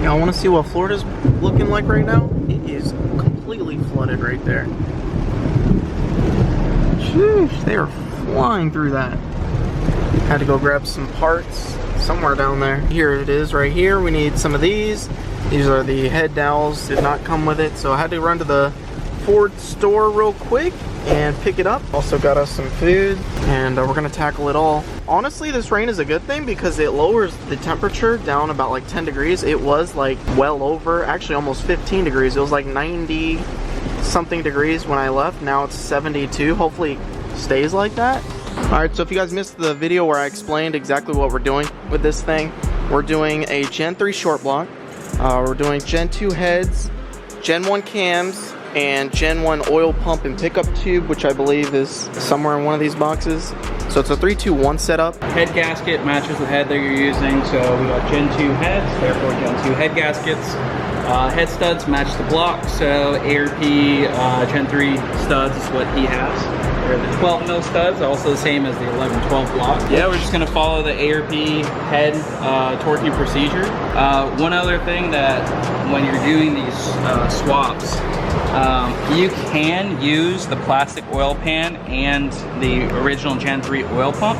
Y'all want to see what Florida's looking like right now? It is completely flooded right there. Sheesh, they are flying through that. Had to go grab some parts somewhere down there. Here it is right here. We need some of these. These are the head dowels. Did not come with it, so I had to run to the Ford store real quick and pick it up. Also got us some food, and we're gonna tackle it all. Honestly, this rain is a good thing because it lowers the temperature down about like 10 degrees. It was like well over, actually almost 15 degrees. It was like 90 something degrees when I left. Now it's 72. Hopefully it stays like that. Alright, so if you guys missed the video where I explained exactly what we're doing with this thing, we're doing a Gen 3 short block. We're doing Gen 2 heads, Gen 1 cams, and Gen 1 oil pump and pickup tube, which I believe is somewhere in one of these boxes. So it's a 3-2-1 setup. Head gasket matches the head that you're using, so we got Gen 2 heads, therefore Gen 2 head gaskets. Head studs match the block, so ARP Gen 3 studs is what he has. They're the 12 mil studs, also the same as the 11-12 block. Yeah, we're just gonna follow the ARP head torquing procedure. One other thing that when you're doing these swaps, you can use the plastic oil pan and the original Gen 3 oil pump.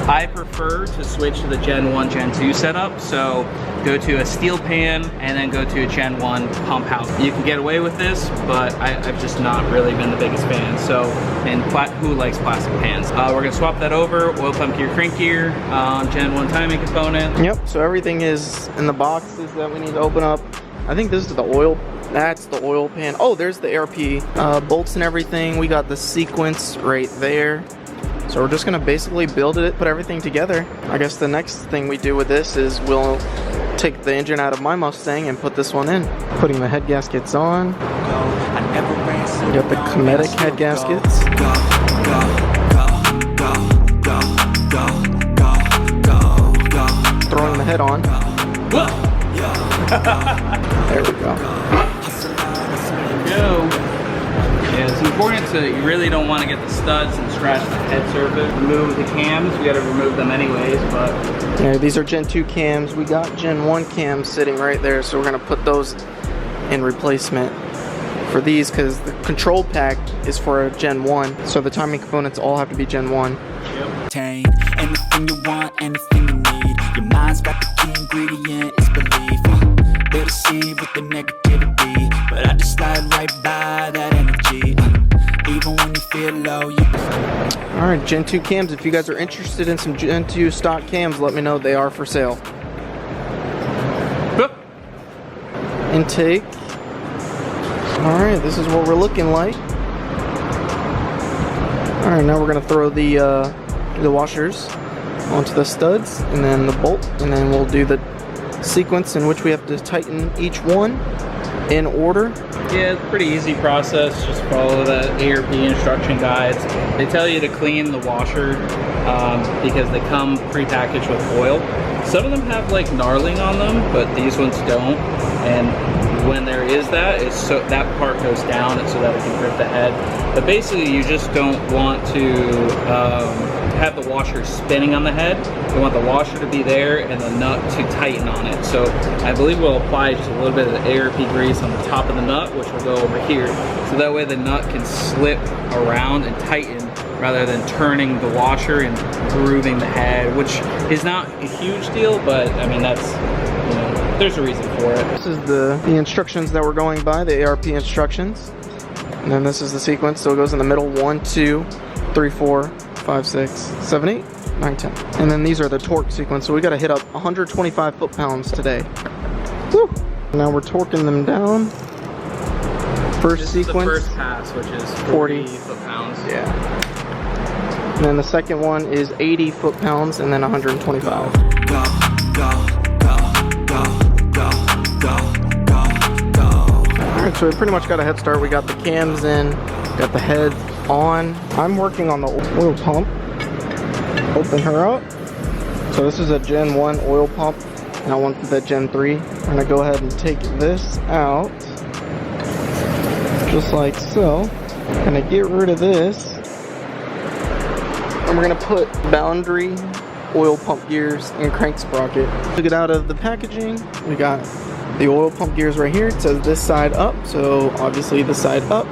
I prefer to switch to the Gen 1, Gen 2 setup, so go to a steel pan and then go to a Gen 1 pump house. You can get away with this, but I've just not really been the biggest fan. So, and who likes plastic pans? We're gonna swap that over, oil pump gear, crank gear, Gen 1 timing component. Yep, so everything is in the boxes that we need to open up. I think this is the oil, that's the oil pan. Oh, there's the ARP bolts and everything. We got the sequence right there. So we're just gonna basically build it, put everything together. I guess the next thing we do with this is we'll take the engine out of my Mustang and put this one in. Putting the head gaskets on. We got the Cometic head gaskets. Throwing the head on. There we go. There we go. Yeah, it's important to, you really don't want to get the studs and scratch the head surface. Remove the cams, we got to remove them anyways, but... Yeah, these are Gen 2 cams. We got Gen 1 cams sitting right there, so we're going to put those in replacement for these because the control pack is for a Gen 1, so the timing components all have to be Gen 1. Yep. Anything you want, anything you need. Your mind's got the key ingredient, it's belief. They'll deceive with the negativity, but I just slide right by that energy. Even when you feel low, you... Alright, Gen 2 cams. If you guys are interested in some Gen 2 stock cams, let me know. They are for sale. Boop. Intake. Alright, this is what we're looking like. Alright, now we're going to throw the washers onto the studs, and then the bolt, and then we'll do the sequence in which we have to tighten each one in order. Yeah, it's a pretty easy process. Just follow the ARP instruction guides. They tell you to clean the washer because they come pre-packaged with oil. Some of them have like knurling on them, but these ones don't. And when there is that, it's so that part goes down so that it can grip the head. But basically, you just don't want to have the washer spinning on the head. You want the washer to be there and the nut to tighten on it. So I believe we'll apply just a little bit of the ARP grease on the top of the nut, which will go over here. So that way the nut can slip around and tighten rather than turning the washer and grooving the head, which is not a huge deal, but I mean, that's, you know, there's a reason for it. This is the instructions that we're going by, the ARP instructions. And then this is the sequence, so it goes in the middle, 1, 2, 3, 4, 5, 6, 7, 8, 9, 10. And then these are the torque sequence, so we gotta hit up 125 foot-pounds today. Woo! Now we're torquing them down. First sequence. This is the first pass, which is 40 foot-pounds. Yeah. And then the second one is 80 foot-pounds, and then 125. Alright, so we pretty much got a head start. We got the cams in, got the head on. I'm working on the oil pump. Open her up. So this is a Gen 1 oil pump, and I want the Gen 3. I'm gonna go ahead and take this out, just like so. Gonna get rid of this, and we're gonna put boundary oil pump gears and crank sprocket. Took it out of the packaging. We got The oil pump gear is right here. It says this side up, so obviously this side up.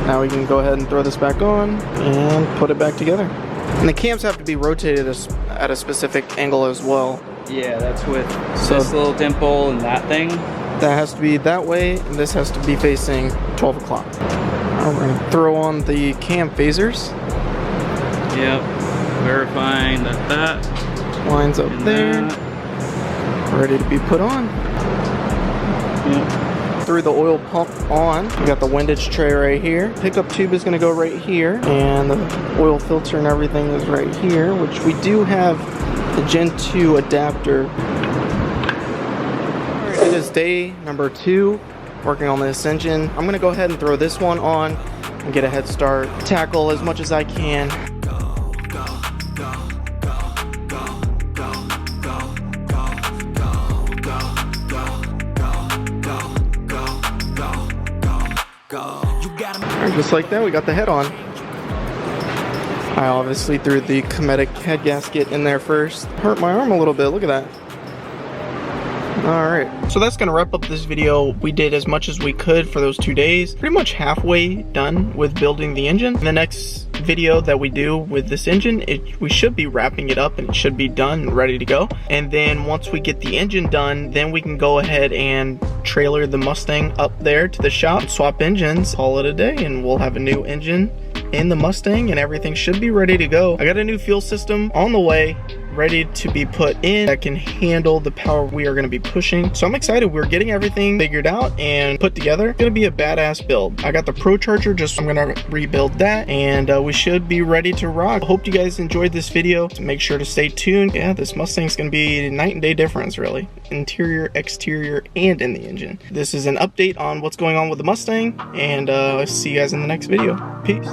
Now we can go ahead and throw this back on and put it back together. And the cams have to be rotated at a specific angle as well. Yeah, that's with this little dimple and that thing. That has to be that way, and this has to be facing 12 o'clock. We're gonna throw on the cam phasers. Yep, verifying that lines up there. Ready to be put on. Yep. Threw the oil pump on. We got the windage tray right here. Pickup tube is gonna go right here, and the oil filter and everything is right here, which we do have the Gen 2 adapter. It is day number 2 working on this engine. I'm gonna go ahead and throw this one on and get a head start. Tackle as much as I can. And just like that, we got the head on. I obviously threw the Cometic head gasket in there first. Hurt my arm a little bit, look at that. Alright, so that's going to wrap up this video. We did as much as we could for those 2 days. Pretty much halfway done with building the engine. In the next video that we do with this engine, we should be wrapping it up and it should be done and ready to go. And then once we get the engine done, then we can go ahead and trailer the Mustang up there to the shop, swap engines, call it a day, and we'll have a new engine in the Mustang and everything should be ready to go. I got a new fuel system on the way, ready to be put in that can handle the power we are going to be pushing. So I'm excited. We're getting everything figured out and put together. It's going to be a badass build. I got the Pro Charger, I'm going to rebuild that, and we should be ready to rock. Hope you guys enjoyed this video. So make sure to stay tuned. Yeah, this Mustang's going to be night and day difference, really. Interior, exterior, and in the engine. This is an update on what's going on with the Mustang, and see you guys in the next video. Peace.